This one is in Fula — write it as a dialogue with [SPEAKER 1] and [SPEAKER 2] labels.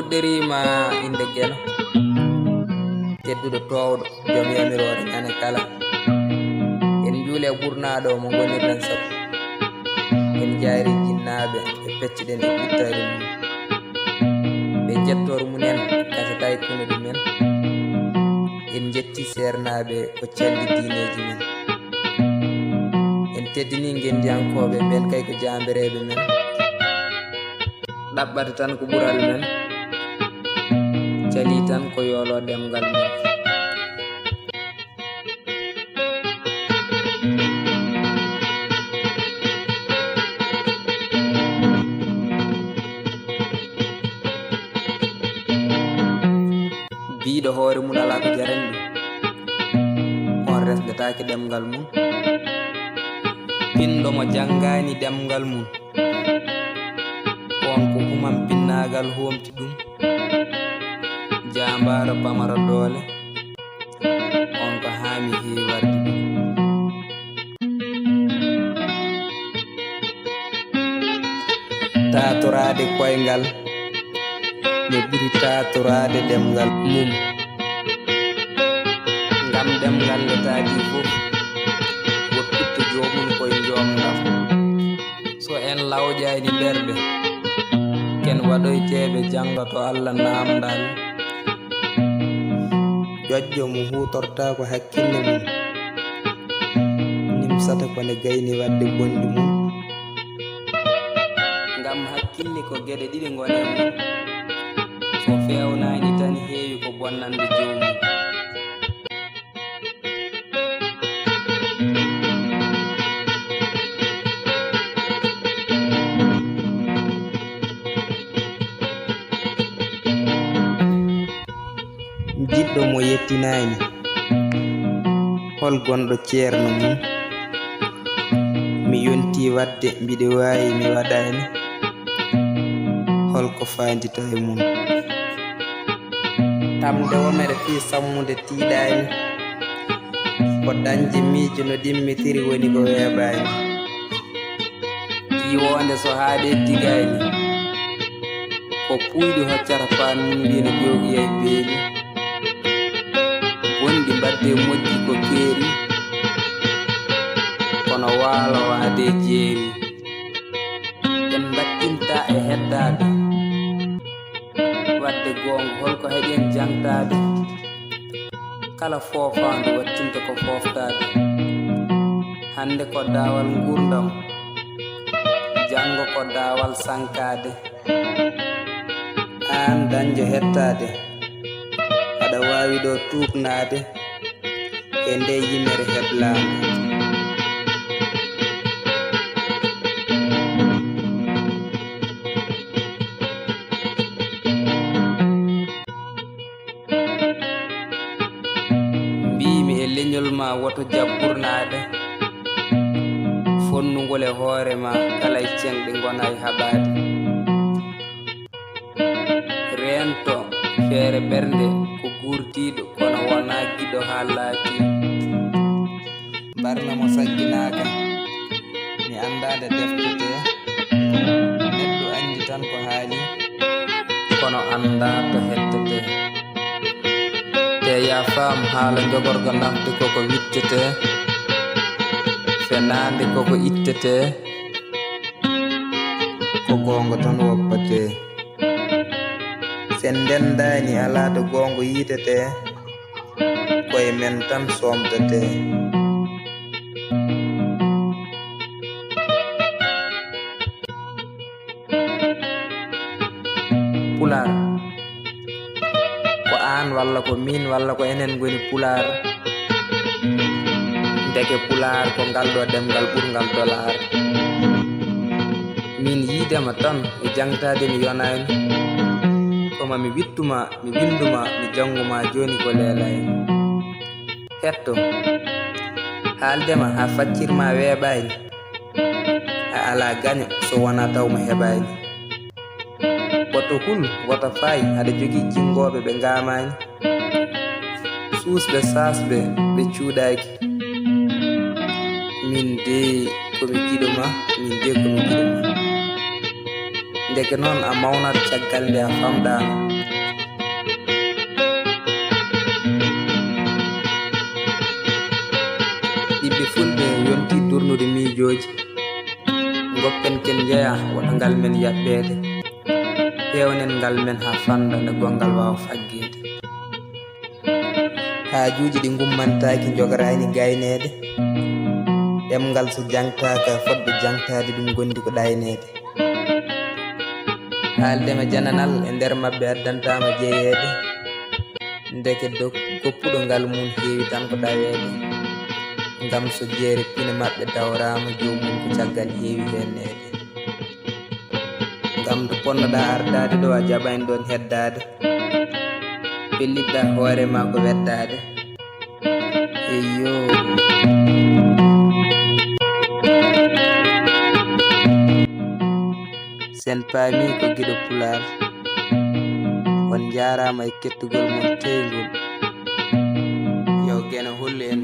[SPEAKER 1] fuɗɗirima inde Gueno tedduɗo towɗo joom yamirore ñane kala. En juule ɓurnaɗo mo gonirɗen sabu en jaari jinnaɓe e pecciɗen e ɓittari mum ɓe jettor munen kasatay kunuɗu men. En jetti sernaɓe ko calli diineji men. En teddini gendiyankoɓe ɓen kay ko jambereɓe men ɗaɓɓata tan ko ɓural men cali tan ko yolo demgal men. biɗo hoore mum ala ko jarani ɗum on resdatake ɗemgal mum. pinɗo mo janngani ɗemgal mum on ko humam pinnagal homti ɗum. jambaro pamaro doole on ko haami heewarde ɗum. tatorade koyngal ne ɓuri tatorade ɗemgal mum. ngam ɗemgal nde taadi fof woppitto jomum koye jomdam. so en lawƴani ɓerɗe ken waɗoyteɓe jangga to Allah namdal. ƴoƴƴo mo hutorta ko hakkille mum nimsata kone gayni wadde bonɗi mum. ngam hakkille ko gueɗe ɗiɗi gone mum so fewnani tan heewi ko bonnande jomum. jiɗɗo mo yettinani hol gonɗo ceerno mum. mi yonti wadde mbiɗe wawi mi waɗani holko fandita e mum. tamde womere fi sammude tiiɗani ko dañje miijo no dimmitiri woni ko weeɓani. yiwonde so haaɗe tigani ko puyɗi hoccata pan mum wino jogiyay beeli. wondi mbadde moƴƴi ko keeri kono waalo waade jeeri. en battinta e heddade wadde gonga holko heɗen jangtade. kala foofandu wattinta ko foftade. hande ko daawal gurdam jango ko daawal sankade. an dañjo hettade aɗa wawi ɗo tuubnade e nde yimere heblande. mbimi e leñol ma woto jabburnade fonnugol e hoore ma kala e cenɗe gona e haɓade. rento feere ɓernde ko gurtiɗo kono wona giɗo ha laati. mbarna mo sagginaka mi andade deftete neɗɗo andi tan ko haali kono anda to hettete. te ya faam haala jogorgo nafde koko wittete fenande koko ittete ko gonga tan woppate. sen ndendani ala to gongo yitete koye men tan somtate. pular ko an walla ko min walla ko enen goni pular. ndeke pular ko ngalɗo ɗemgal ɓurgal dolar. min yiidema tan e jangtade mi yonani koma mi wittuma mi winduma mi janguma joni ko leelani. hetto haaldema ha faccirma weeɓani a ala gaño so wona tawmo heɓani. woto hul woto fayi aɗa jogui jingoɓe ɓe ngamani. suusɓe sasɓe ɓe cuuɗaki. min de komi giɗoma min de komi giɗoma. ndeke noon a mawnat caggal nde a famɗama miijoji goppen ken jeeya waɗa ngal men yaɓɓede pewnen ngal men ha fanda nde gongal wawa faggede haajuji ɗi gummantaki jogorani gaynede ɗemgal so jangtaka fodɓe jangtade ɗum gondi ko ɗaynede haaldema jananal e nder mabɓe addantama jeeyede ndeke goppuɗo ngal mum heewi tan ko ɗawede ngam so jeere pine mabɓe dawrama jomum ko caggal heewi hennede ngam to ponnoɗa ardade ɗo a jaɓani ɗon heddade pellitɗa hoorema ko weddade eyyo sen paami ko giɗo Pulaar on jarama e kettugol mon teygol yo gene holle en